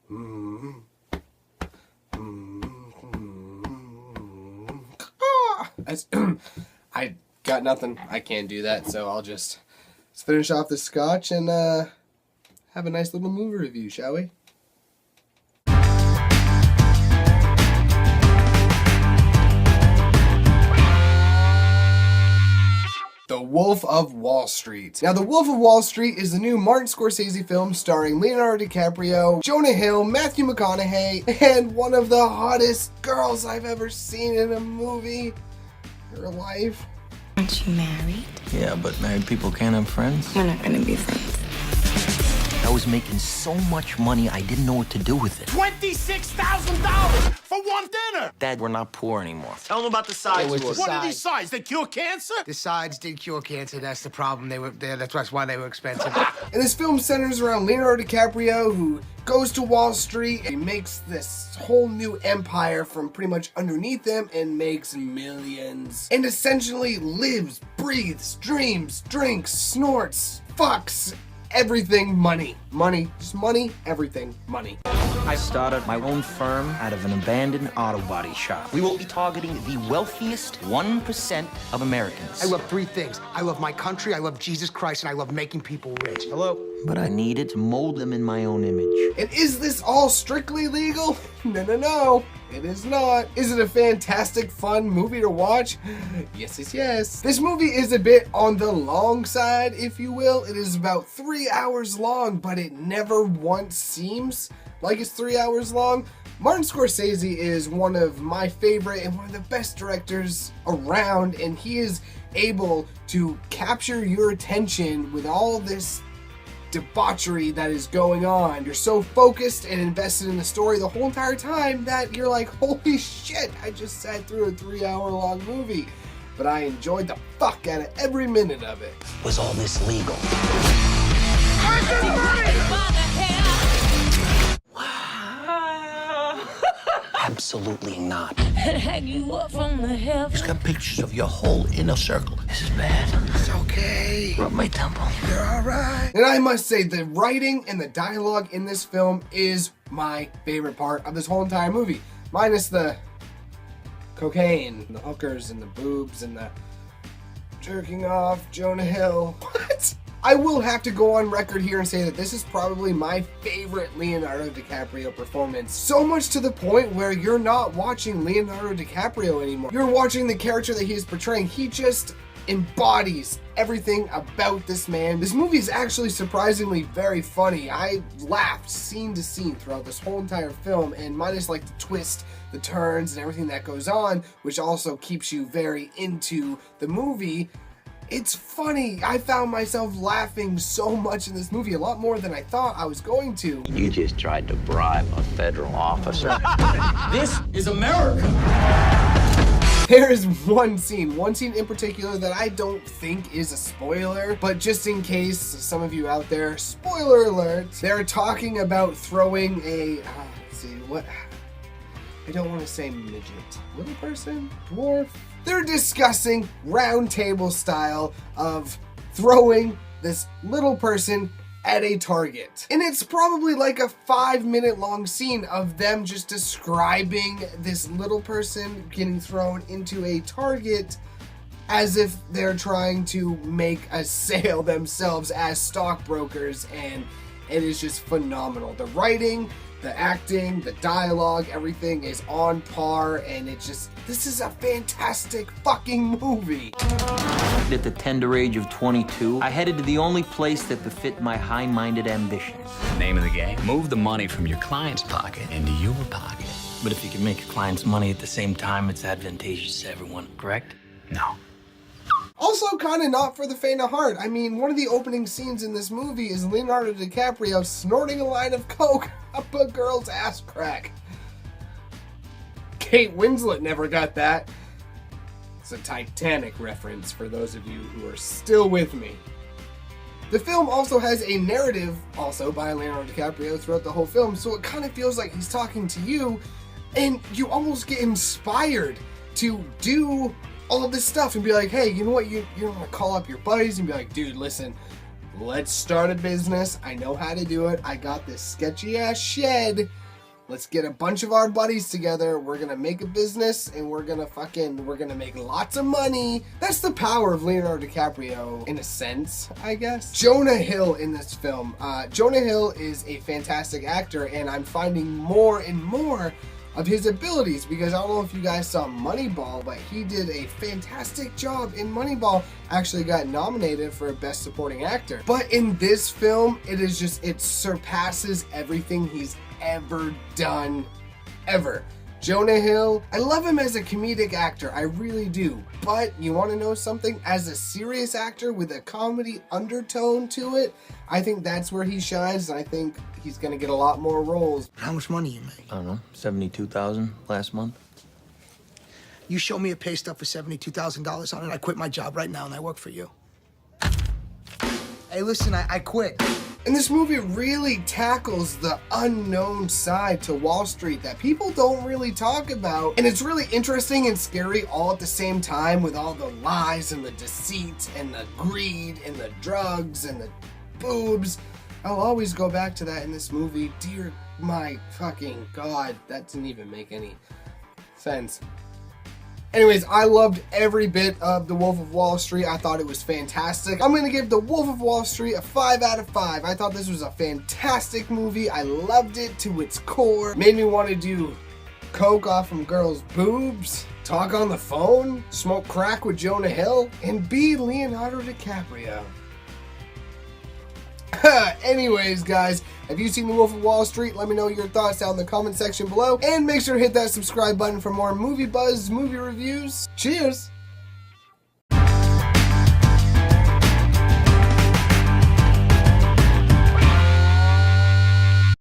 I got nothing. I can't do that, so let's finish off the scotch and have a nice little movie review, shall we? The Wolf of Wall Street. Now, The Wolf of Wall Street is the new Martin Scorsese film starring Leonardo DiCaprio, Jonah Hill, Matthew McConaughey, and one of the hottest girls I've ever seen in a movie. Her life. Aren't you married? Yeah, but married people can't have friends. We're not gonna be friends. I was making so much money, I didn't know what to do with it. $26,000 for one dinner! Dad, we're not poor anymore. Tell them about the sides. What are these sides? sides? They cure cancer? The sides did cure cancer. That's the problem. They were there. That's why they were expensive. And this film centers around Leonardo DiCaprio, who goes to Wall Street and makes this whole new empire from pretty much underneath him and makes millions. And essentially lives, breathes, dreams, drinks, snorts, fucks, everything money. Money, just money, everything money. I started my own firm out of an abandoned auto body shop. We will be targeting the wealthiest 1% of Americans. I love three things. I love my country, I love Jesus Christ, and I love making people rich. Hello? But I needed to mold them in my own image. And is this all strictly legal? No. It is not. Is it a fantastic, fun movie to watch? Yes. This movie is a bit on the long side, if you will. It is about 3 hours long, but it never once seems like it's 3 hours long. Martin Scorsese is one of my favorite and one of the best directors around, and he is able to capture your attention with all this debauchery that is going on. You're so focused and invested in the story the whole entire time that you're like, holy shit, I just sat through a 3 hour long movie. But I enjoyed the fuck out of every minute of it. Was all this legal? Absolutely not. Hang you up from the heavens. He's got pictures of your whole inner circle. This is bad. It's okay. Rub my temple. You're alright. And I must say, the writing and the dialogue in this film is my favorite part of this whole entire movie. Minus the cocaine, the hookers, and the boobs, and the jerking off Jonah Hill. What? I will have to go on record here and say that this is probably my favorite Leonardo DiCaprio performance. So much to the point where you're not watching Leonardo DiCaprio anymore. You're watching the character that he's portraying. He just embodies everything about this man. This movie is actually surprisingly very funny. I laughed scene to scene throughout this whole entire film, and minus like the twist, the turns, and everything that goes on, which also keeps you very into the movie. It's funny. I found myself laughing so much in this movie, a lot more than I thought I was going to. You just tried to bribe a federal officer. This is America. There is one scene in particular that I don't think is a spoiler, but just in case some of you out there, spoiler alert, they're talking about throwing a, let's see, what, I don't want to say midget, little person, dwarf. They're discussing round table style of throwing this little person at a target. And it's probably like a 5-minute long scene of them just describing this little person getting thrown into a target as if they're trying to make a sale themselves as stockbrokers, and it is just phenomenal. The writing, the acting, the dialogue, everything is on par, and this is a fantastic fucking movie. At the tender age of 22, I headed to the only place that befit my high-minded ambitions. Name of the game, move the money from your client's pocket into your pocket. But if you can make your clients money at the same time, it's advantageous to everyone, correct? No. Also, kind of not for the faint of heart. I mean, one of the opening scenes in this movie is Leonardo DiCaprio snorting a line of coke up a girl's ass crack. Kate Winslet never got that. It's a Titanic reference for those of you who are still with me. The film also has a narrative, also by Leonardo DiCaprio, throughout the whole film, so it kind of feels like he's talking to you, and you almost get inspired to do all of this stuff and be like, hey, you know what, you want to call up your buddies and be like, dude, listen, let's start a business. I know how to do it. I got this sketchy ass shed. Let's get a bunch of our buddies together. We're gonna make a business and we're gonna make lots of money. That's the power of Leonardo DiCaprio in a sense, I guess. Jonah Hill in this film. Jonah Hill is a fantastic actor, and I'm finding more and more of his abilities, because I don't know if you guys saw Moneyball, but he did a fantastic job in Moneyball. Actually got nominated for Best Supporting Actor. But in this film, it surpasses everything he's ever done, ever. Jonah Hill, I love him as a comedic actor, I really do. But you want to know something? As a serious actor with a comedy undertone to it, I think that's where he shines, and I think he's gonna get a lot more roles. How much money you make? I don't know, 72,000 last month. You show me a pay stub for $72,000 on it, I quit my job right now and I work for you. Hey, listen, I quit. And this movie really tackles the unknown side to Wall Street that people don't really talk about. And it's really interesting and scary all at the same time, with all the lies and the deceit and the greed and the drugs and the boobs. I'll always go back to that in this movie. Dear my fucking God, that didn't even make any sense. Anyways, I loved every bit of The Wolf of Wall Street. I thought it was fantastic. I'm going to give The Wolf of Wall Street a 5 out of 5. I thought this was a fantastic movie. I loved it to its core. Made me want to do coke off from girls' boobs, talk on the phone, smoke crack with Jonah Hill, and be Leonardo DiCaprio. Anyways, guys, have you seen The Wolf of Wall Street? Let me know your thoughts down in the comment section below. And make sure to hit that subscribe button for more movie buzz, movie reviews. Cheers!